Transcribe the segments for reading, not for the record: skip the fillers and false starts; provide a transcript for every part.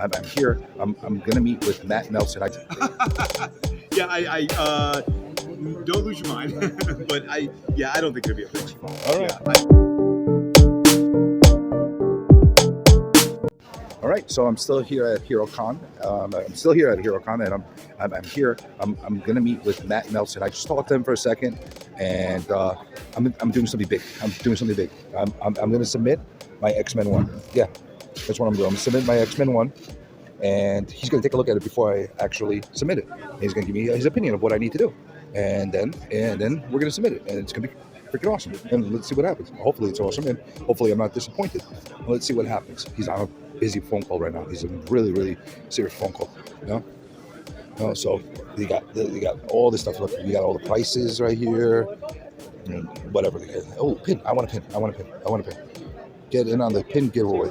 I'm here. I'm going to meet with Matt Nelson. Yeah, I don't lose your mind, but I don't think it'll be a bitch. All right. All right, so I'm still here at HeroCon. And I'm here. I'm going to meet with Matt Nelson. I just talked to him for a second, and I'm doing something big. I'm going to submit my Xmen 1. Yeah, that's what I'm doing. I'm submitting my Xmen 1, and he's going to take a look at it before I actually submit it. And he's going to give me his opinion of what I need to do, and then we're going to submit it, and it's going to be freaking awesome. And let's see what happens. Hopefully it's awesome, and hopefully I'm not disappointed. Let's see what happens. He's on a busy phone call right now. He's a really, really serious phone call. So you got all this stuff. Look, you got all the prices right here. And whatever. Oh, pin! I want a pin. Get in on the pin giveaway.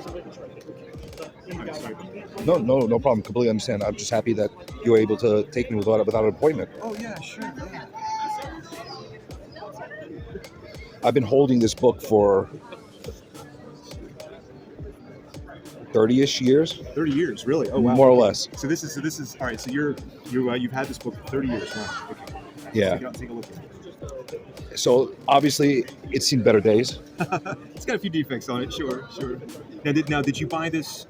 No problem. Completely understand. I'm just happy that you were able to take me without an appointment. Oh yeah, sure. Yeah. I've been holding this book for 30-ish years. 30 years, really? Oh wow. More or less. So this is all right. So you've had this book for 30 years, right? Okay. Yeah. Take a look at it. So obviously, it's seen better days. It's got a few defects on it, sure. Now, did you buy this?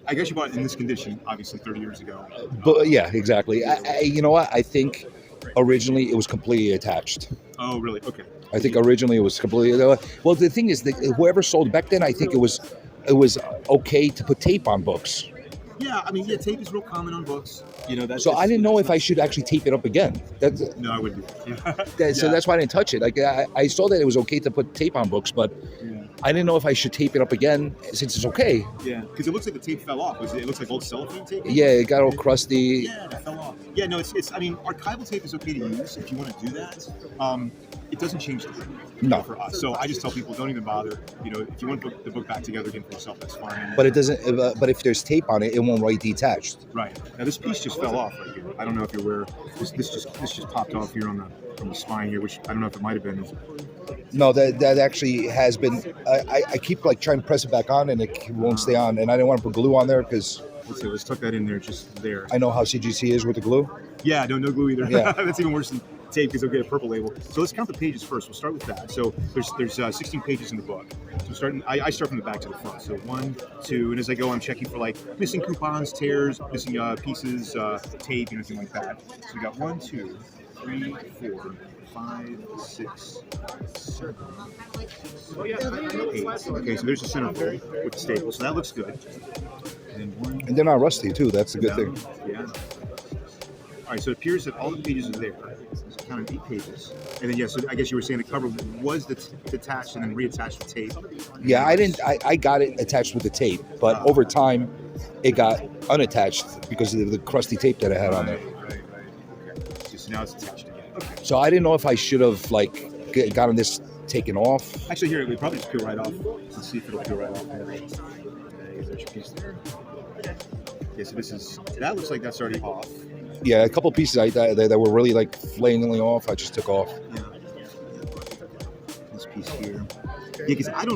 I guess you bought it in this condition, obviously, 30 years ago. But yeah, exactly. You know what? I think originally it was completely attached. Oh, really? Okay. I think originally it was completely. Well, the thing is that whoever sold back then, I think it was okay to put tape on books. Yeah, I mean, tape is real common on books. So I didn't know if I should actually tape it up again. No, I wouldn't do that. So that's why I didn't touch it. Like I saw that it was okay to put tape on books, but I didn't know if I should tape it up again since it's okay. Yeah, because it looks like the tape fell off. It looks like old cellophane tape. Yeah, it got all crusty. Yeah, it fell off. Yeah, no, it's. I mean, archival tape is okay to use if you want to do that. It doesn't change the book. No. For us. So I just tell people, don't even bother. If you want to put the book back together again for yourself, that's fine. But it doesn't. But if there's tape on it, it won't write detached. Right. Now this piece just fell off right here. I don't know if you're aware. This just popped off here on the spine here, which I don't know if it might have been. No, that actually has been. I keep trying to press it back on, and it won't stay on. And I didn't want to put glue on there because. Let's tuck that in there, just there. I know how CGC is with the glue. Yeah, no glue either. Yeah. That's even worse than tape because they'll get a purple label. So let's count the pages first. We'll start with that. So there's 16 pages in the book. So I start from the back to the front. So 1, 2, and as I go, I'm checking for missing coupons, tears, missing pieces, tape, anything like that. So we got 1, 2, 3, 4, 5, 6, 7, 8. Okay, so there's the center fold with the staple. So that looks good. And they're not rusty too. That's a good thing. Yeah. All right, so it appears that all the pages are there. It's kind of 8 pages. And then, so I guess you were saying the cover was detached and then reattached with tape. Yeah, I got it attached with the tape, but over time, it got unattached because of the crusty tape that I had on there. Right. Okay. So now it's attached again. Okay. So I didn't know if I should have gotten this taken off. Actually, here, we probably just peel right off. Let's see if it'll peel right off. Okay, there's your piece there. Okay, so that looks like that's already off. Yeah, a couple pieces that were really flamingly off, I just took off. Yeah. This piece here. Yeah, because I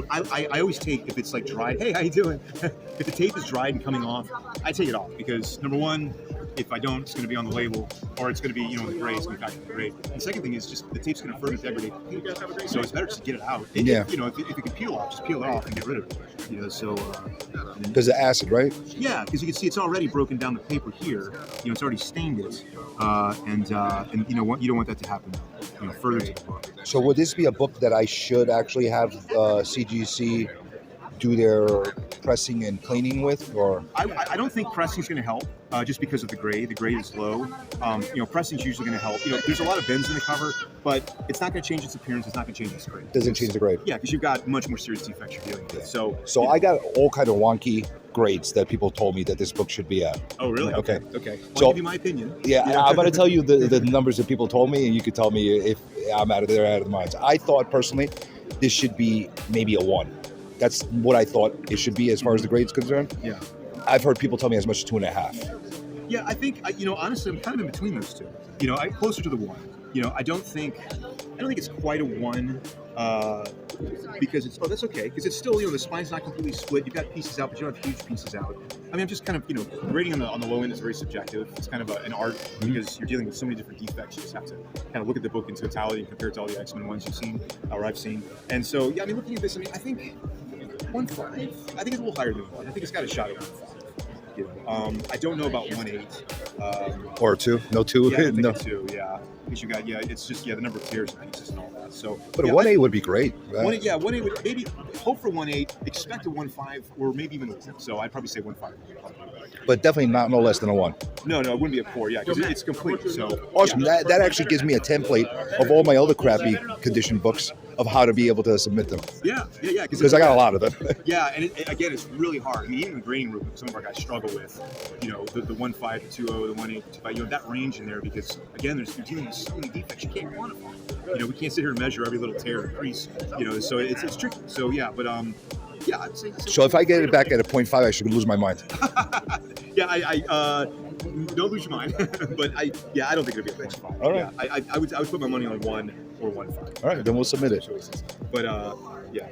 always take, if it's dried, hey, how you doing? If the tape is dried and coming off, I take it off because number one, if I don't, it's going to be on the label, or it's going to be, the gray, it's going to be back to the gray. The second thing is just the tape's going to further degrade the paper. So it's better just to get it out. Yeah. If it can peel off, just peel it off and get rid of it. Because of acid, right? Yeah, because you can see it's already broken down the paper here. It's already stained it, and you don't want that to happen. Further to the book. So would this be a book that I should actually have CGC do their pressing and cleaning with, or? I don't think pressing is going to help, just because of the grade. The grade is low. Pressing is usually going to help. There's a lot of bends in the cover, but it's not going to change its appearance. It's not going to change its grade. Doesn't change the grade. Yeah, because you've got much more serious defects you're dealing with. So I got all kind of wonky grades that people told me that this book should be at. Oh, really? Okay. I'll give you my opinion. Yeah, I'm going to tell you the numbers that people told me, and you could tell me if I'm out of the minds. I thought personally this should be maybe a 1. That's what I thought it should be as far as the grade's concerned. Yeah. I've heard people tell me as much as 2.5. Yeah, I think, honestly, I'm kind of in between those two. I'm closer to the 1. I don't think I don't think it's quite a 1 because it's that's okay because it's still the spine's not completely split. You've got pieces out, but you don't have huge pieces out. I mean, I'm just kind of grading on the low end is very subjective. It's kind of an art because you're dealing with so many different defects. You just have to kind of look at the book in totality and compare it to all the Xmen ones you've seen or I've seen. And so yeah, I mean, looking at this, I mean, I think 1.5. I think it's a little higher than 1. I think it's got a shot at 1.5. I don't know about 1.8. Or 2? No 2? Yeah, I think No. 2, yeah. Because you got, it's just, the number of tiers and pieces and all that. So, But a 1.8 would be great. Right? 1.8 would maybe hope for 1.8, expect a 1.5, or maybe even a 1. So I'd probably say 1.5. But definitely not no less than a 1. No, it wouldn't be a 4, yeah, because it's complete. So Awesome. Yeah. That actually gives me a template of all my other crappy condition books of how to be able to submit them. Yeah. Because I got a lot of them. Yeah, and again, it's really hard. I mean, even in the grading room, some of our guys struggle with, the 1.5 to 2.0, the 1.8 to 2.5, that range in there because, again, you're dealing with so many defects, you can't quantify. We can't sit here and measure every little tear and crease, so it's tricky. So, yeah, but, yeah, I'd say. So if I get it back at a 0.5, I should lose my mind. Yeah, I don't lose your mind, but I don't think it'll be a 0.5. All right. Yeah, I would put my money on 1 or 1.5. All right, then we'll submit it. But yeah,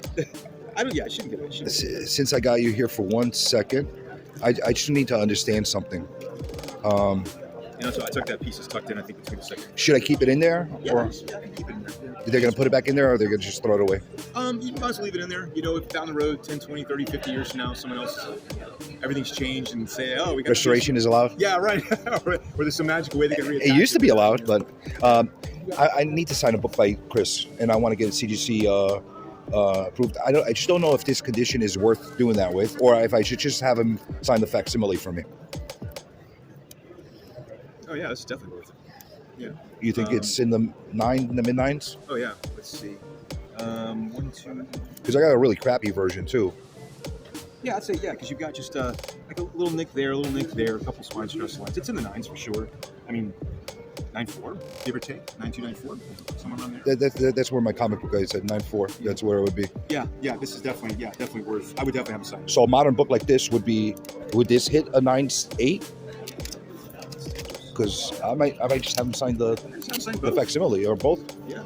I shouldn't get it. Since I got you here for 1 second, I just need to understand something. So I took that piece is tucked in, I think, between the second. Should I keep it in there? Yeah, Or I can keep it in there. they're going to put it back in there, or they're going to just throw it away? You can also leave it in there. If down the road, 10, 20, 30, 50 years from now, someone else, everything's changed and say, oh, we got Restoration is allowed? Yeah, right. Or there's some magical way they can reattach It used to be allowed, but I need to sign a book by Chris, and I want to get CGC approved. I just don't know if this condition is worth doing that with, or if I should just have him sign the facsimile for me. Oh yeah, that's definitely worth it. Yeah. You think it's in the mid-9s? Oh yeah. Let's see. 1, 2. Because I got a really crappy version too. Yeah, I'd say because you've got just like a little nick there, a couple spine stress lines. It's in the 9s for sure. I mean, 9.4, give or take, 9.2, 9.4, somewhere around there. That's where my comic book guy said 9.4. That's where it would be. Yeah. This is definitely worth. I would definitely have a sign. So a modern book like this would this hit a 9.8? Because I might just have him sign the facsimile or both. Yeah,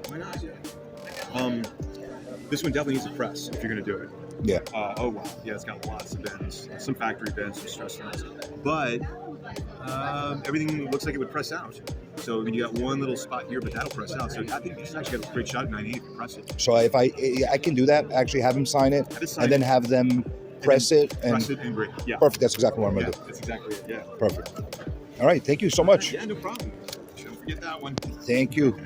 why not? This one definitely needs a press if you're going to do it. Yeah. Oh wow, yeah, it's got lots of bends, some factory bends, some stress lines, but everything looks like it would press out. So I mean, you got one little spot here, but that'll press out. So I think he's actually got a great shot at 9.8 if you press it. So if I can do that, actually have him sign it, and then have them press it and grade. Yeah. Perfect. That's exactly what I'm going to do. That's exactly it. Yeah. Perfect. All right. Thank you so much. Yeah, no problem. Don't forget that one. Thank you.